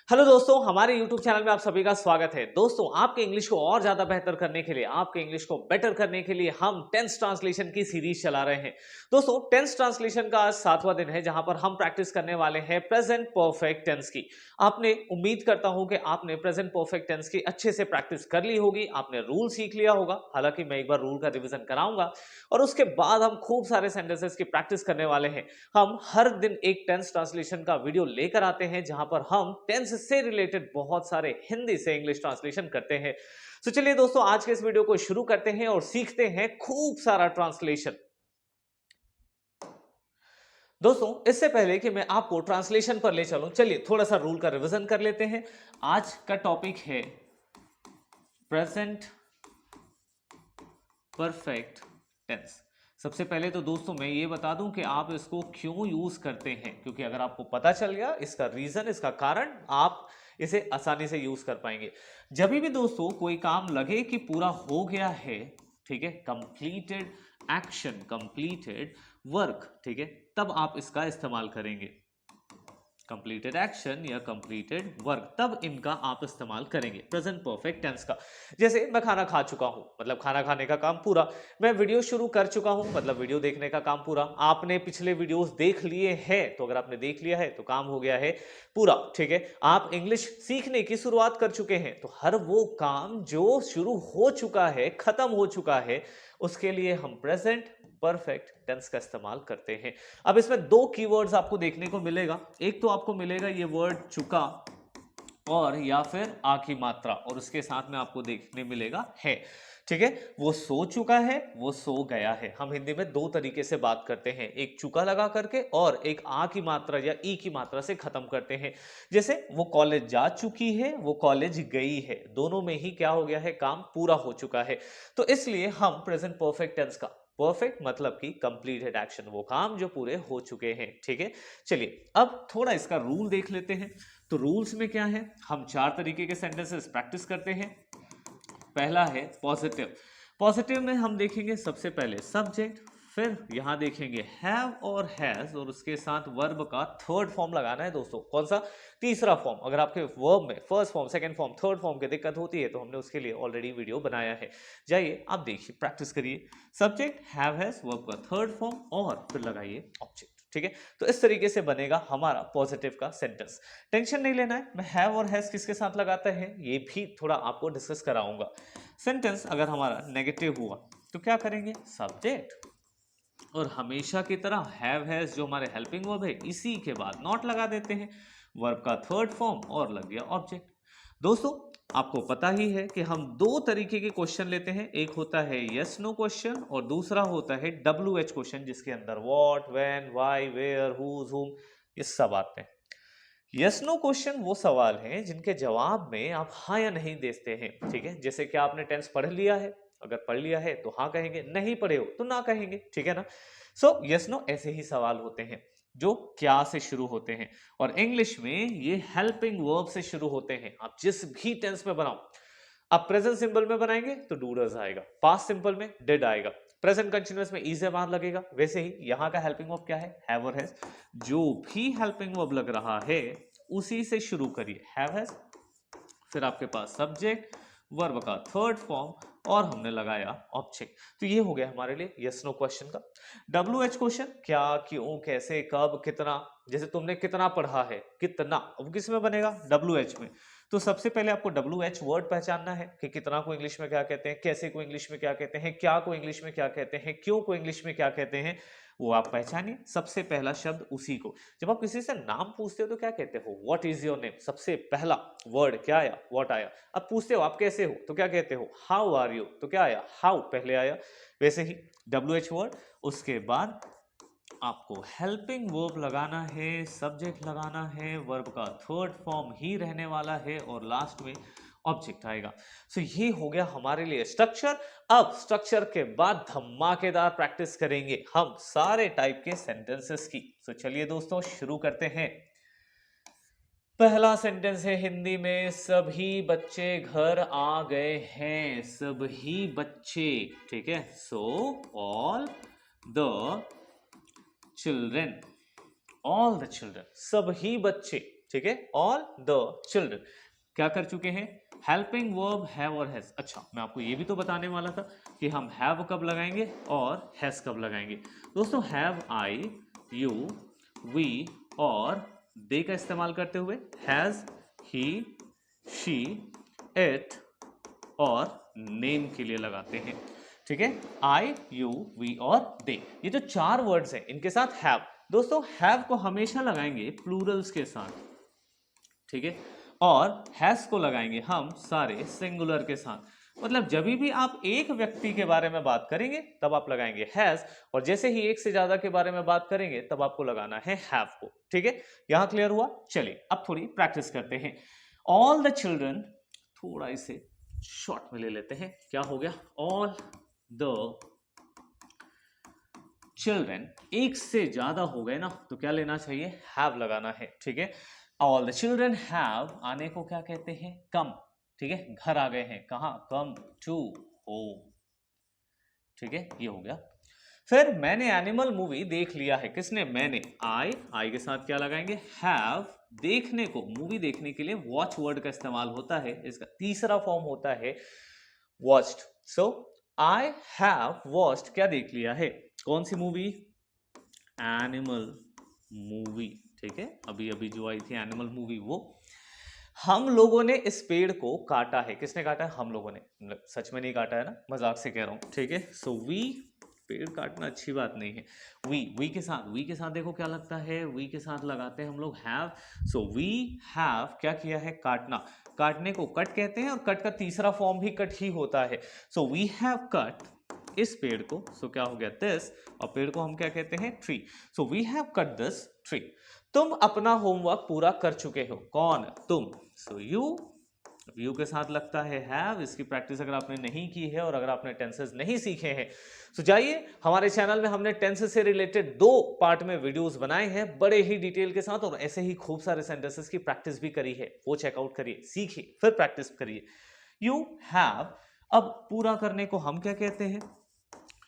Hello दोस्तों, हमारे YouTube channel में आप सभी का स्वागत है। दोस्तों, आपके इंग्लिश को और ज्यादा बेहतर करने के लिए, आपके इंग्लिश को बेटर करने के लिए हम टेंस ट्रांसलेशन की सीरीज चला रहे हैं। दोस्तों, टेंस ट्रांसलेशन का आज 7वां दिन है जहां पर हम प्रैक्टिस करने वाले हैं प्रेजेंट परफेक्ट टेंस की। आपने उम्मीद करता हूं कि आपने प्रेजेंट परफेक्ट टेंस की अच्छे से प्रैक्टिस कर ली होगी, आपने रूल सीख लिया होगा। हालांकि मैं एक बार रूल का रिवीजन कराऊंगा और उसके बाद हम खूब सारे सेंटेंसेस की प्रैक्टिस करने वाले हैं। हम हर दिन एक टेंस ट्रांसलेशन का वीडियो लेकर आते हैं जहां पर हम टेंस से रिलेटेड बहुत सारे हिंदी से इंग्लिश ट्रांसलेशन करते हैं। तो चलिए दोस्तों, आज के इस वीडियो को शुरू करते हैं और सीखते हैं खूब सारा ट्रांसलेशन। दोस्तों, इससे पहले कि मैं आपको ट्रांसलेशन पर ले चलूं, चलिए थोड़ा सा रूल का रिवीजन कर लेते हैं। आज का टॉपिक है प्रेजेंट परफेक्ट टेंस। सबसे पहले तो दोस्तों मैं ये बता दूं कि आप इसको क्यों यूज करते हैं, क्योंकि अगर आपको पता चल गया इसका रीजन, इसका कारण, आप इसे आसानी से यूज कर पाएंगे। जब भी दोस्तों कोई काम लगे कि पूरा हो गया है, ठीक है, कंप्लीटेड एक्शन, कंप्लीटेड वर्क, ठीक है, तब आप इसका इस्तेमाल करेंगे। कंप्लीटेड एक्शन या कंप्लीटेड वर्क, तब इनका आप इस्तेमाल करेंगे प्रेजेंट परफेक्ट टेंस का। जैसे मैं खाना खा चुका हूं, मतलब खाना खाने का काम पूरा। मैं वीडियो शुरू कर चुका हूं, मतलब वीडियो देखने का काम पूरा। आपने पिछले वीडियोस देख लिए हैं, तो अगर आपने देख लिया है तो काम हो गया है पूरा, ठीक है। आप इंग्लिश सीखने की शुरुआत कर चुके हैं, तो हर वो काम जो शुरू हो चुका है, खत्म हो चुका है, उसके लिए हम प्रेजेंट परफेक्ट टेंस का इस्तेमाल करते हैं। अब इसमें दो कीवर्ड्स आपको देखने को मिलेगा। एक तो आपको मिलेगा ये वर्ड चुका, और या फिर आ की मात्रा, और उसके साथ में आपको देखने मिलेगा है, ठीक है। वो सो चुका है, वो सो गया है। हम हिंदी में दो तरीके से बात करते हैं, एक चुका लगा करके और एक आ की मात्रा या ई की मात्रा से खत्म करते हैं। जैसे वो कॉलेज जा चुकी है, वो कॉलेज गई है, दोनों में ही क्या हो गया है, काम पूरा हो चुका है। तो इसलिए हम प्रेजेंट परफेक्ट टेंस का, परफेक्ट मतलब कि कंप्लीटेड एक्शन, वो काम जो पूरे हो चुके हैं, ठीक है। चलिए अब थोड़ा इसका रूल देख लेते हैं। तो रूल्स में क्या है, हम 4 तरीके के सेंटेंसेस प्रैक्टिस करते हैं। पहला है पॉजिटिव। पॉजिटिव में हम देखेंगे सबसे पहले सब्जेक्ट, फिर यहां देखेंगे हैव और हैज, और उसके साथ वर्ब का थर्ड फॉर्म लगाना है दोस्तों। कौन सा? तीसरा फॉर्म। अगर आपके वर्ब में first form, second form, third form की दिक्कत होती है तो हमने उसके लिए ऑलरेडी वीडियो बनाया है, जाइए आप देखिए, प्रैक्टिस करिए। सब्जेक्ट, हैव, हैज, वर्ब का थर्ड फॉर्म, और फिर लगाइए ऑब्जेक्ट, ठीक है। तो इस तरीके से बनेगा हमारा पॉजिटिव का सेंटेंस। टेंशन नहीं लेना है, मैं हैव और हैज किसके साथ लगाते हैं ये भी थोड़ा आपको डिस्कस कराऊंगा। सेंटेंस अगर हमारा नेगेटिव हुआ तो क्या करेंगे, सब्जेक्ट, और हमेशा की तरह हैव हैज जो हमारे हेल्पिंग वर्ब है, इसी के बाद नॉट लगा देते हैं, वर्ब का थर्ड फॉर्म, और लग गया ऑब्जेक्ट। दोस्तों, आपको पता ही है कि हम दो तरीके के क्वेश्चन लेते हैं, एक होता है यस नो क्वेश्चन और दूसरा होता है WH क्वेश्चन, जिसके अंदर what, when, why, where, whose, whom, ये सब आते हैं। यस नो क्वेश्चन वो सवाल हैं जिनके जवाब में आप हाँ या नहीं देते हैं, ठीक है। जैसे कि आपने टेंस पढ़ लिया है, अगर पढ़ लिया है तो हाँ कहेंगे, नहीं पढ़े हो तो ना कहेंगे, ठीक है ना। सो यस नो ऐसे ही सवाल होते हैं जो क्या से शुरू होते हैं, और इंग्लिश में ये हेल्पिंग वर्ब से शुरू होते हैं। आप जिस भी टेंस में बनाओ, आप प्रेजेंट सिंपल में बनाएंगे तो डू डज आएगा, पास्ट सिंपल में डिड आएगा, प्रेजेंट कंटीन्यूअस में इज बार लगेगा। वैसे ही यहां का हेल्पिंग वर्ब क्या है, हैव और हैज। जो भी हेल्पिंग वर्ब लग रहा है उसी से शुरू करिए, हैव हैज, फिर आपके पास सब्जेक्ट, वर्ब का थर्ड फॉर्म, और हमने लगाया ऑब्जेक्ट। तो ये हो गया हमारे लिए यस नो क्वेश्चन का। WH क्वेश्चन, क्या, क्यों, कैसे, कब, कितना। जैसे तुमने कितना पढ़ा है, कितना, अब किस में बनेगा, WH में। तो सबसे पहले आपको WH वर्ड पहचानना है कि कितना को इंग्लिश में क्या कहते हैं, कैसे को इंग्लिश में क्या कहते हैं, क्या को इंग्लिश में क्या कहते हैं, क्यों को इंग्लिश में क्या कहते हैं, वो आप पहचानिए। सबसे पहला शब्द उसी को, जब आप किसी से नाम पूछते हो तो क्या कहते हो, व्हाट इज योर नेम, सबसे पहला वर्ड क्या आया, व्हाट आया। अब पूछते हो आप कैसे हो तो क्या कहते हो, हाउ आर यू, तो क्या आया, हाउ पहले आया। वैसे ही WH वर्ड, उसके बाद आपको हेल्पिंग वर्ब लगाना है, सब्जेक्ट लगाना है, वर्ब का थर्ड फॉर्म ही रहने वाला है, और लास्ट में ऑब्जेक्ट आएगा। सो ये हो गया हमारे लिए स्ट्रक्चर। अब स्ट्रक्चर के बाद धमाकेदार प्रैक्टिस करेंगे हम सारे टाइप के सेंटेंसेस की। सो चलिए दोस्तों शुरू करते हैं। पहला सेंटेंस है हिंदी में, सभी बच्चे घर आ गए हैं, सभी बच्चे, ठीक है। So all the children, all the children, सभी बच्चे, ठीक है, ऑल द चिल्ड्रन क्या कर चुके हैं, हेल्पिंग वर्ब हैव और हैज। अच्छा, मैं आपको ये भी तो बताने वाला था कि हम हैव कब लगाएंगे और हैज कब लगाएंगे। दोस्तों, हैव आई, यू, वी और दे का इस्तेमाल करते हुए, हैज ही, शी, इट और नेम के लिए लगाते हैं। ठीक है, आई, यू, वी और दे, ये जो 4 वर्ड्स हैं इनके साथ हैव। दोस्तों, हैव को हमेशा लगाएंगे प्लूरल्स के साथ, ठीक है, और हैज को लगाएंगे हम सारे सिंगुलर के साथ। मतलब जब भी आप एक व्यक्ति के बारे में बात करेंगे तब आप लगाएंगे हैज, और जैसे ही एक से ज्यादा के बारे में बात करेंगे तब आपको लगाना है हैव को। ठीक है, यहां क्लियर हुआ। चलिए अब थोड़ी प्रैक्टिस करते हैं। ऑल द चिल्ड्रन, थोड़ा इसे शॉर्ट में ले लेते हैं। क्या हो गया, ऑल द चिल्ड्रन, एक से ज्यादा हो गए ना तो क्या लेना चाहिए, हैव लगाना है। ठीक है, ऑल द चिल्ड्रन हैव, आने को क्या कहते हैं, कम। ठीक है, घर आ गए हैं, कहां, कम टू होम। ठीक है, ये हो गया। फिर मैंने एनिमल मूवी देख लिया है, किसने, मैंने। आई के साथ क्या लगाएंगे, हैव। देखने को, मूवी देखने के लिए वॉच वर्ड का इस्तेमाल होता है, इसका तीसरा फॉर्म होता है watched. So I have watched, क्या देख लिया है, कौन सी मूवी, एनिमल मूवी। ठीक है, अभी अभी जो आई थी एनिमल मूवी, वो। हम लोगों ने इस पेड़ को काटा है, किसने काटा है, हम लोगों ने, सच में नहीं काटा है ना, मजाक से कह रहा हूं। ठीक है, सो वी, पेड़ काटना अच्छी बात नहीं है। वी के साथ देखो क्या लगता है, वी के साथ लगाते हैं हम लोग हैव। सो वी हैव क्या किया है, काटना। काटने को कट कहते हैं, और कट का तीसरा फॉर्म भी कट ही होता है। सो वी हैव कट इस पेड़ को, सो क्या हो गया, दिस, और पेड़ को हम क्या कहते हैं, tree. So we have cut this tree. तुम अपना होमवर्क पूरा कर चुके हो, कौन, तुम। सो यू के साथ लगता है हैव। इसकी प्रैक्टिस अगर आपने नहीं की है और अगर आपने टेंसेस नहीं सीखे हैं तो जाइए, हमारे चैनल में हमने टेंसेस से रिलेटेड 2 पार्ट में वीडियोस बनाए हैं बड़े ही डिटेल के साथ, और ऐसे ही खूब सारे सेंटेंसेस की प्रैक्टिस भी करी है, वो चेकआउट करिए, सीखिए, फिर प्रैक्टिस करिए। यू हैव, अब पूरा करने को हम क्या कहते हैं,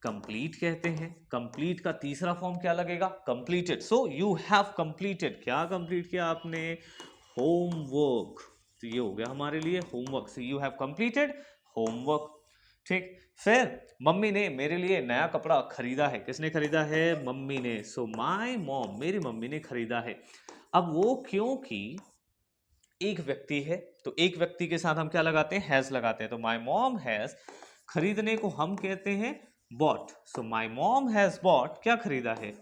कंप्लीट कहते हैं। कंप्लीट का तीसरा फॉर्म क्या लगेगा, completed. So you have completed, क्या कंप्लीट किया आपने, होमवर्क। तो ये हो गया हमारे लिए homework. So you have completed homework. ठीक, फिर मम्मी ने मेरे लिए नया कपड़ा खरीदा है, किसने खरीदा है, मम्मी ने। सो माय मॉम, मेरी मम्मी ने खरीदा है। अब वो क्योंकि एक व्यक्ति है, तो एक व्यक्ति के साथ हम क्या लगाते हैं, हैज लगाते हैं। तो माय मॉम हैज, खरीदने को हम कहते हैं bought. So my mom has bought, क्या खरीदा है,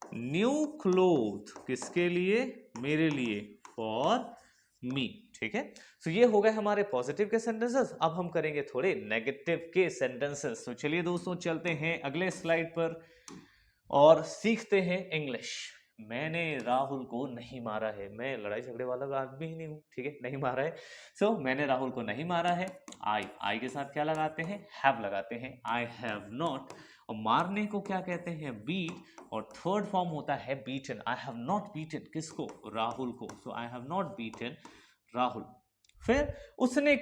न्यू क्लोथ, किसके लिए, मेरे लिए, फॉर मी। ठीक है, सो ये हो गए हमारे पॉजिटिव के सेंटेंसेस। अब हम करेंगे थोड़े नेगेटिव के सेंटेंसेस। तो चलिए दोस्तों, चलते हैं अगले स्लाइड पर और सीखते हैं इंग्लिश। मैंने राहुल को नहीं मारा है, मैं लड़ाई झगड़े वाला आदमी ही नहीं हूं, ठीक है, नहीं मारा है। सो मैंने राहुल को नहीं मारा है। आई के साथ क्या लगाते हैं, हैव लगाते हैं, आई हैव नॉट। और मारने को क्या कहते हैं, बीट, और थर्ड फॉर्म होता है beaten. I have not beaten, किसको, राहुल को। So I have not beaten Rahul. फिर उसने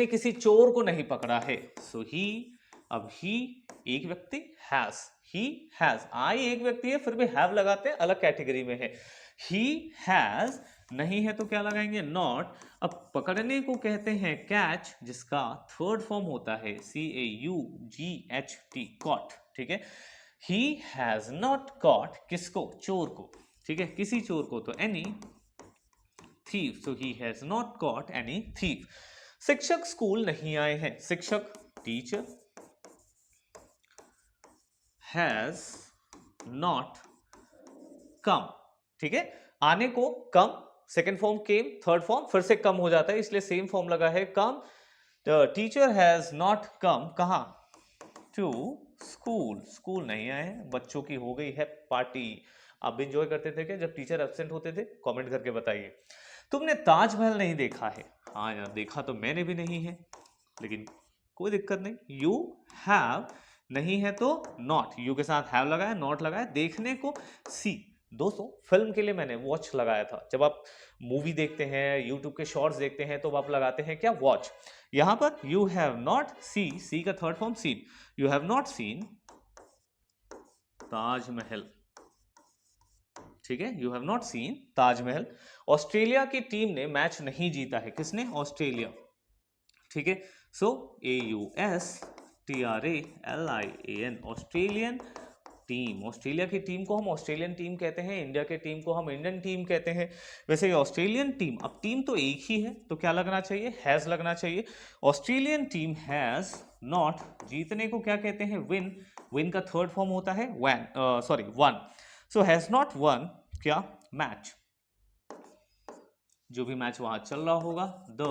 किसी चोर को नहीं पकड़ा है। सो ही, अब ही एक व्यक्ति, हैज, ही हैज। आई एक व्यक्ति है, फिर भी हैव लगाते हैं, अलग कैटेगरी में है। ही हैज, नहीं है तो क्या लगाएंगे, नॉट। अब पकड़ने को कहते हैं कैच, जिसका थर्ड फॉर्म होता है CAUGHT, कॉट। ठीक है, ही हैज नॉट कॉट, किसको, चोर को। ठीक है, किसी चोर को, तो any thief, so he has not caught any thief। शिक्षक स्कूल नहीं आए हैं, शिक्षक, टीचर, has not come। ठीक है, आने को कम, सेकेंड फॉर्म केम, थर्ड फॉर्म फिर से कम हो जाता है, इसलिए सेम फॉर्म लगा है कम। टीचर हैज नॉट कम, कहा, टू स्कूल, स्कूल नहीं आए हैं, बच्चों की हो गई है पार्टी। आप भी इंजॉय करते थे क्या जब टीचर एब्सेंट होते थे, कमेंट करके बताइए। तुमने ताजमहल नहीं देखा है, हाँ यार देखा तो मैंने भी नहीं है, लेकिन कोई दिक्कत नहीं। यू हैव, नहीं है तो नॉट, यू के साथ हैव लगाया, नॉट लगाया। देखने को सी, दोस्तों फिल्म के लिए मैंने वॉच लगाया था। जब आप मूवी देखते हैं, यूट्यूब के शॉर्ट्स देखते हैं, तो आप लगाते हैं क्या, वॉच। यहां पर यू हैव नॉट सी का third form seen, you have not seen Taj Mahal. ठीक है, you have not seen Taj Mahal. Australia की टीम ने मैच नहीं जीता है, किसने? ऑस्ट्रेलिया, ठीक है। So AUSTRALIAN, Australian team. Australia की टीम को हम ऑस्ट्रेलियन टीम कहते हैं, इंडिया के टीम को हम इंडियन टीम कहते हैं। वैसे ये ऑस्ट्रेलियन टीम, अब टीम तो एक ही है तो क्या लगना चाहिए? हैज लगना चाहिए। ऑस्ट्रेलियन टीम हैज नॉट, जीतने को क्या कहते हैं? विन। विन का थर्ड फॉर्म होता है one. So has not one क्या? मैच, जो भी मैच वहां चल रहा होगा, द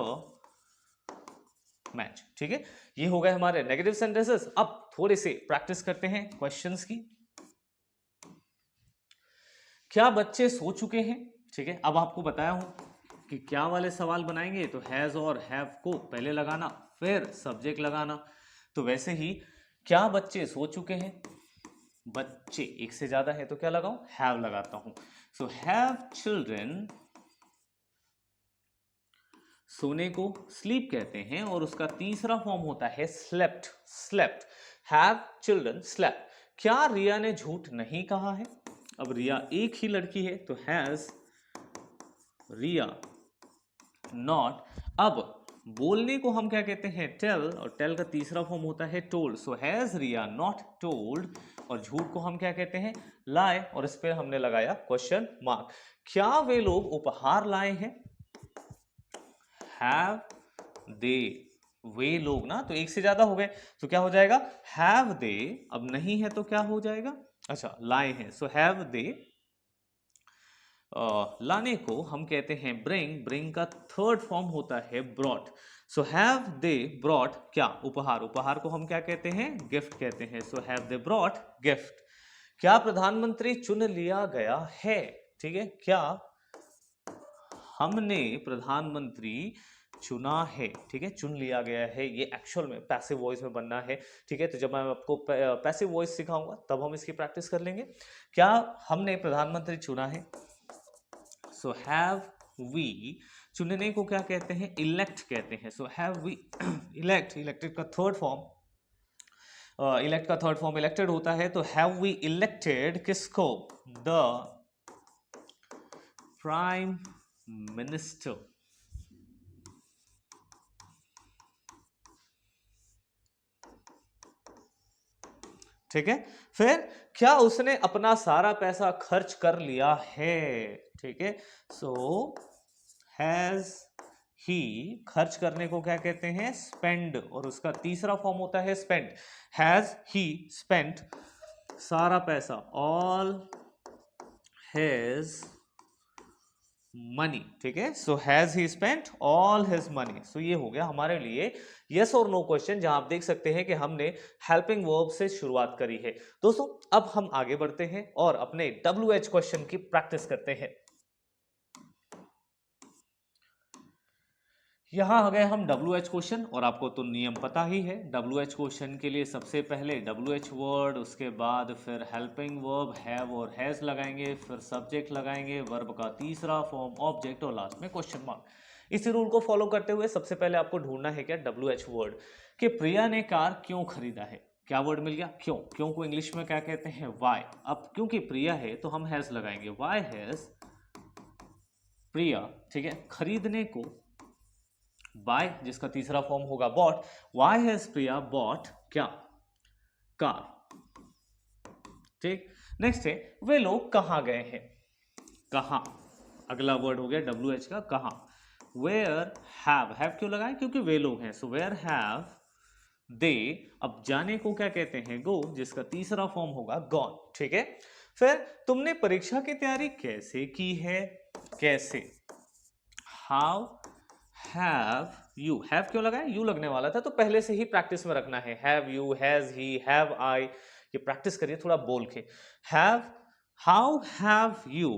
मैच, ठीक है। ये हो गए हमारे नेगेटिव सेंटेंसेस। अब थोड़े से प्रैक्टिस करते हैं क्वेश्चंस की। क्या बच्चे सो चुके हैं? ठीक है, अब आपको बताया हूं कि क्या वाले सवाल बनाएंगे तो हैज और हैव को पहले लगाना, फिर सब्जेक्ट लगाना। तो वैसे ही क्या बच्चे सो चुके हैं? बच्चे एक से ज्यादा है तो क्या लगाऊं? हैव लगाता हूं। सो हैव चिल्ड्रन, सोने को स्लीप कहते हैं और उसका तीसरा फॉर्म होता है slept. Slept, have children slept. क्या रिया ने झूठ नहीं कहा है? अब रिया एक ही लड़की है तो हैज रिया नॉट। अब बोलने को हम क्या कहते हैं? टेल, और टेल का तीसरा फॉर्म होता है told. So has Riya not told, और झूठ को हम क्या कहते हैं? लाई, और इस पर हमने लगाया क्वेश्चन मार्क। क्या वे लोग उपहार लाए हैं? हैव दे, वे लोग ना, तो एक से ज्यादा हो गए तो क्या हो जाएगा? Have they. अब नहीं है तो क्या हो जाएगा? अच्छा, लाए हैं। सो हैव दे, लाने को हम कहते हैं ब्रिंग। ब्रिंग का थर्ड फॉर्म होता है brought. So have they brought क्या? उपहार। उपहार को हम क्या कहते हैं? गिफ्ट कहते हैं। So have they brought gift. क्या प्रधानमंत्री चुन लिया गया है? ठीक है, क्या हमने प्रधानमंत्री चुना है? ठीक है, चुन लिया गया है, ये एक्चुअल में पैसिव वॉइस में बनना है। ठीक है, तो जब मैं आपको पैसिव वॉइस सिखाऊंगा तब हम इसकी प्रैक्टिस कर लेंगे। क्या हमने प्रधानमंत्री चुना है? सो हैव वी, चुनने को क्या कहते हैं? इलेक्ट कहते हैं। So have we elect, elected का थर्ड फॉर्म, इलेक्ट का थर्ड फॉर्म इलेक्टेड होता है। तो हैव वी इलेक्टेड किसको? The prime minister. ठीक है, फिर क्या उसने अपना सारा पैसा खर्च कर लिया है? ठीक है, सो हैज ही, खर्च करने को क्या कहते हैं? स्पेंड, और उसका तीसरा फॉर्म होता है स्पेंड। हैज ही स्पेंट सारा पैसा, ऑल हिज मनी। ठीक है, so has he spent all his money. सो ये हो गया हमारे लिए यस और नो क्वेश्चन, जहां आप देख सकते हैं कि हमने हेल्पिंग वर्ब से शुरुआत करी है। दोस्तों, अब हम आगे बढ़ते हैं और अपने WH क्वेश्चन की प्रैक्टिस करते हैं। यहां आ गए हम WH क्वेश्चन, और आपको तो नियम पता ही है। WH क्वेश्चन के लिए सबसे पहले WH वर्ड, उसके बाद फिर हेल्पिंग वर्ब हैव और हैज लगाएंगे, फिर सब्जेक्ट लगाएंगे, वर्ब का तीसरा फॉर्म ऑब्जेक्ट, और लास्ट में क्वेश्चन मार्क। इसी रूल को फॉलो करते हुए सबसे पहले आपको ढूंढना है क्या? WH वर्ड, कि प्रिया ने कार क्यों खरीदा है। क्या वर्ड मिल गया? क्यों। क्यों को इंग्लिश में क्या कहते हैं? वाई। अब क्योंकि प्रिया है तो हम हैज लगाएंगे, वाई हैज प्रिया। ठीक है, खरीदने को बाय, जिसका तीसरा फॉर्म होगा bought. Why has Priya bought क्या? कार। ठीक, नेक्स्ट है वे लोग कहां गए हैं। कहां, अगला वर्ड हो गया WH का कहां। वेयर हैव क्यों लगाए? क्योंकि वे लोग हैं। सो वेयर हैव दे, अब जाने को क्या कहते हैं? गो, जिसका तीसरा फॉर्म होगा गॉन। ठीक है, फिर तुमने परीक्षा की तैयारी कैसे की है? कैसे, हाउ हैव यू। हैव क्यों लगाए? यू लगने वाला था तो पहले से ही प्रैक्टिस में रखना है। Have you, has he, have I, ये प्रैक्टिस करिए थोड़ा बोल के। हैव, हाउ हैव यू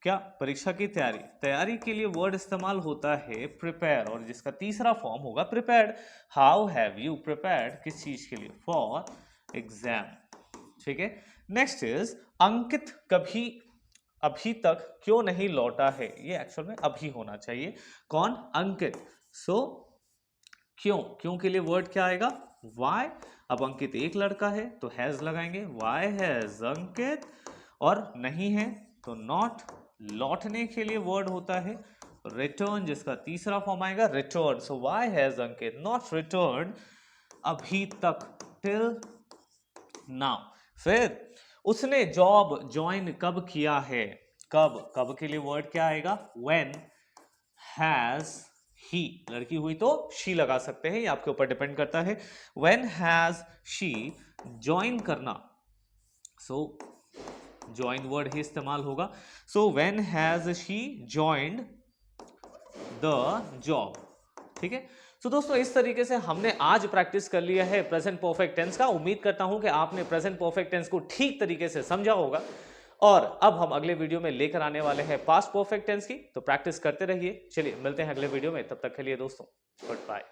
क्या? परीक्षा की तैयारी। तैयारी के लिए वर्ड इस्तेमाल होता है प्रिपेयर, और जिसका तीसरा फॉर्म होगा prepared. How have you prepared, किस चीज के लिए? For exam. ठीक है, नेक्स्ट इज अंकित कभी अभी तक क्यों नहीं लौटा है। ये एक्चुअल में अभी होना चाहिए। कौन? अंकित। सो क्यों, क्यों के लिए वर्ड क्या आएगा? वाई। अब अंकित एक लड़का है तो हैज लगाएंगे, वाई हैज अंकित, और नहीं है तो नॉट लौटने के लिए वर्ड होता है रिटर्न, जिसका तीसरा फॉर्म आएगा return. So why has Ankit not return अभी तक, टिल नाउ। फिर उसने जॉब ज्वाइन कब किया है, कब के लिए वर्ड क्या आएगा, व्हेन हैज ही, लड़की हुई तो शी लगा सकते हैं, ये आपके ऊपर डिपेंड करता है। व्हेन हैज शी, ज्वाइन करना, सो ज्वाइन वर्ड ही इस्तेमाल होगा। So when has she joined the job, ठीक है। तो दोस्तों इस तरीके से हमने आज प्रैक्टिस कर लिया है प्रेजेंट परफेक्ट टेंस का। उम्मीद करता हूं कि आपने प्रेजेंट परफेक्ट टेंस को ठीक तरीके से समझा होगा। और अब हम अगले वीडियो में लेकर आने वाले हैं पास्ट परफेक्ट टेंस की, तो प्रैक्टिस करते रहिए। चलिए मिलते हैं अगले वीडियो में, तब तक के लिए दोस्तों गुड बाय।